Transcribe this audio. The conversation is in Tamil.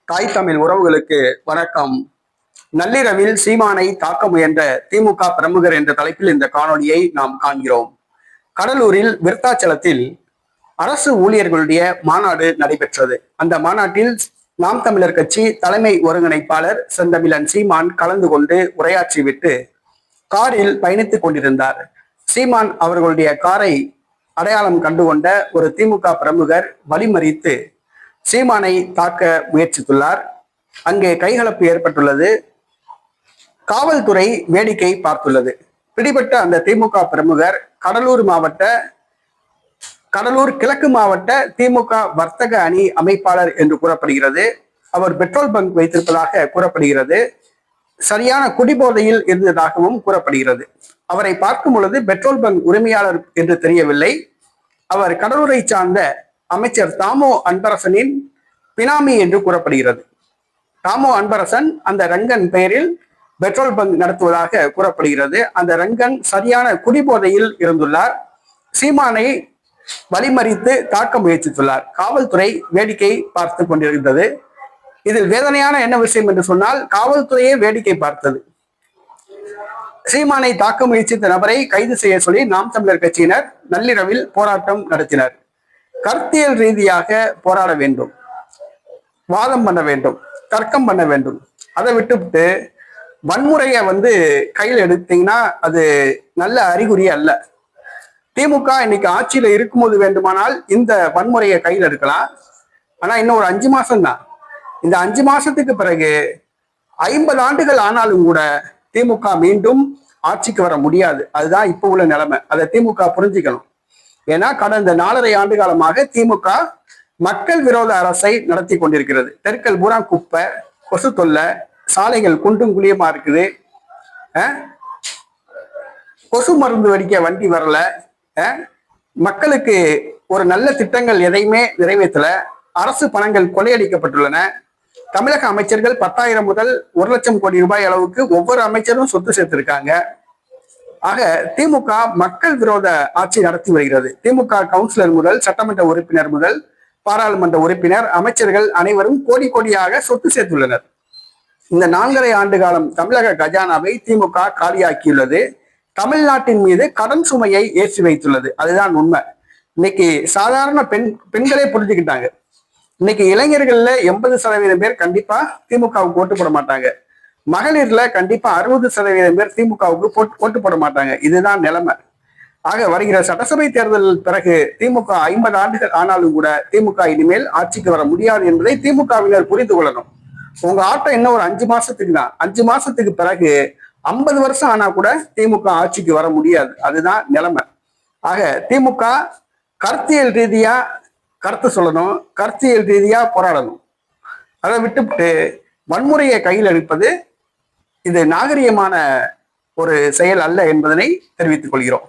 தாய் தமிழ் உறவுகளுக்கு வணக்கம். நள்ளிரவில் சீமானை தாக்க முயன்ற திமுக பிரமுகர் என்ற தலைப்பில் இந்த காணொலியை நாம் காண்கிறோம். கடலூரில் விருத்தாச்சலத்தில் அரசு ஊழியர்களுடைய மாநாடு நடைபெற்றது. அந்த மாநாட்டில் நாம் தமிழர் கட்சி தலைமை ஒருங்கிணைப்பாளர் செந்தமிழன் சீமான் கலந்து கொண்டு உரையாற்றிவிட்டு காரில் பயணித்துக் கொண்டிருந்தார். சீமான் அவர்களுடைய காரை அடையாளம் கண்டுகொண்ட ஒரு திமுக பிரமுகர் வழிமறித்து சீமானை தாக்க முயற்சித்துள்ளார். அங்கே கைகலப்பு ஏற்பட்டுள்ளது. காவல்துறை வேடிக்கை பார்த்துள்ளது. பிடிபட்ட அந்த திமுக பிரமுகர் கடலூர் கிழக்கு மாவட்ட திமுக வர்த்தக அணி அமைப்பாளர் என்று கூறப்படுகிறது. அவர் பெட்ரோல் பங்க் வைத்திருப்பதாக கூறப்படுகிறது. சரியான குடிபோதையில் இருந்ததாகவும் கூறப்படுகிறது. அவரை பார்க்கும் பொழுது பெட்ரோல் பங்க் உரிமையாளர் என்று தெரியவில்லை. அவர் கடலூரை சார்ந்த அமைச்சர் தாமோ அன்பரசனின் பினாமி என்று கூறப்படுகிறது. தாமோ அன்பரசன் அந்த ரங்கன் பெயரில் பெட்ரோல் பங்க் நடத்துவதாக கூறப்படுகிறது. அந்த ரங்கன் சரியான குடிபோதையில் இருந்துள்ளார். சீமானை வழிமறித்து தாக்க முயற்சித்துள்ளார். காவல்துறை வேடிக்கை பார்த்து கொண்டிருந்தது. இதில் வேதனையான என்ன விஷயம் என்று சொன்னால், காவல்துறையே வேடிக்கை பார்த்தது. சீமானை தாக்க முயற்சித்த நபரை கைது செய்ய சொல்லி நாம் தமிழர் கட்சியினர் நள்ளிரவில் போராட்டம் நடத்தினர். கருத்தியல் ரீதியாக போராட வேண்டும், வாதம் பண்ண வேண்டும், தர்க்கம் பண்ண வேண்டும். அதை விட்டுவிட்டு வன்முறையை கையில் எடுத்தீங்கன்னா அது நல்ல அறிகுறி அல்ல. திமுக இன்னைக்கு ஆட்சியில இருக்கும்போது வேண்டுமானால் இந்த வன்முறையை கையில் எடுக்கலாம். ஆனா இன்னும் ஒரு 5 மாசம் தான். இந்த 5 மாசத்துக்கு பிறகு 50 ஆண்டுகள் ஆனாலும் கூட திமுக மீண்டும் ஆட்சிக்கு வர முடியாது. அதுதான் இப்ப உள்ள நிலைமை. அதை திமுக புரிஞ்சுக்கணும். ஏன்னா கடந்த 4.5 ஆண்டு காலமாக திமுக மக்கள் விரோத அரசை நடத்தி கொண்டிருக்கிறது. தெருக்கள் பூரா குப்பை, கொசு தொல்லை, சாலைகள் குண்டும் குழியுமா இருக்குது. கொசு மருந்து வெடிக்க வண்டி வரல. மக்களுக்கு ஒரு நல்ல திட்டங்கள் எதையுமே நிறைவேற்றல. அரசு பணங்கள் கொள்ளையடிக்கப்பட்டுள்ளன. தமிழக அமைச்சர்கள் 10,000 முதல் 1 லட்சம் கோடி ரூபாய் அளவுக்கு ஒவ்வொரு அமைச்சரும் சொத்து சேர்த்திருக்காங்க. ஆக திமுக மக்கள் விரோத ஆட்சி நடத்தி வருகிறது. திமுக கவுன்சிலர் முதல் சட்டமன்ற உறுப்பினர் முதல் பாராளுமன்ற உறுப்பினர், அமைச்சர்கள் அனைவரும் கோடி கோடியாக சொத்து சேர்த்துள்ளனர். இந்த 4.5 ஆண்டு காலம் தமிழக கஜானாவை திமுக காலியாக்கியுள்ளது. தமிழ்நாட்டின் மீது கடன் சுமையை ஏற்றி வைத்துள்ளது. அதுதான் உண்மை. இன்னைக்கு சாதாரண பெண்களே புரிஞ்சுக்கிட்டாங்க. இன்னைக்கு இளைஞர்கள்ல 80% பேர் கண்டிப்பா திமுகவுக்கு ஓட்டு போட மாட்டாங்க. மகளிர்ல கண்டிப்பா 60% பேர் திமுகவுக்கு ஓட்டு போட மாட்டாங்க. இதுதான் நிலைமை. ஆக வருகிற சட்டசபை தேர்தல் பிறகு திமுக 50 ஆண்டுகள் ஆனாலும் கூட திமுக இனிமேல் ஆட்சிக்கு வர முடியாது என்பதை திமுகவினர் புரிந்து கொள்ளணும். உங்க ஆட்டம் இன்னும் ஒரு 5 மாசத்துக்கு தான். 5 மாசத்துக்கு பிறகு 50 வருஷம் ஆனா கூட திமுக ஆட்சிக்கு வர முடியாது. அதுதான் நிலைமை. ஆக திமுக கருத்தியல் ரீதியா கருத்து சொல்லணும், கருத்தியல் ரீதியா போராடணும். அதை விட்டுவிட்டு வன்முறையை கையில் எடுப்பது இது நாகரிகமான ஒரு செயல் அல்ல என்பதனை தெரிவித்துக் கொள்கிறோம்.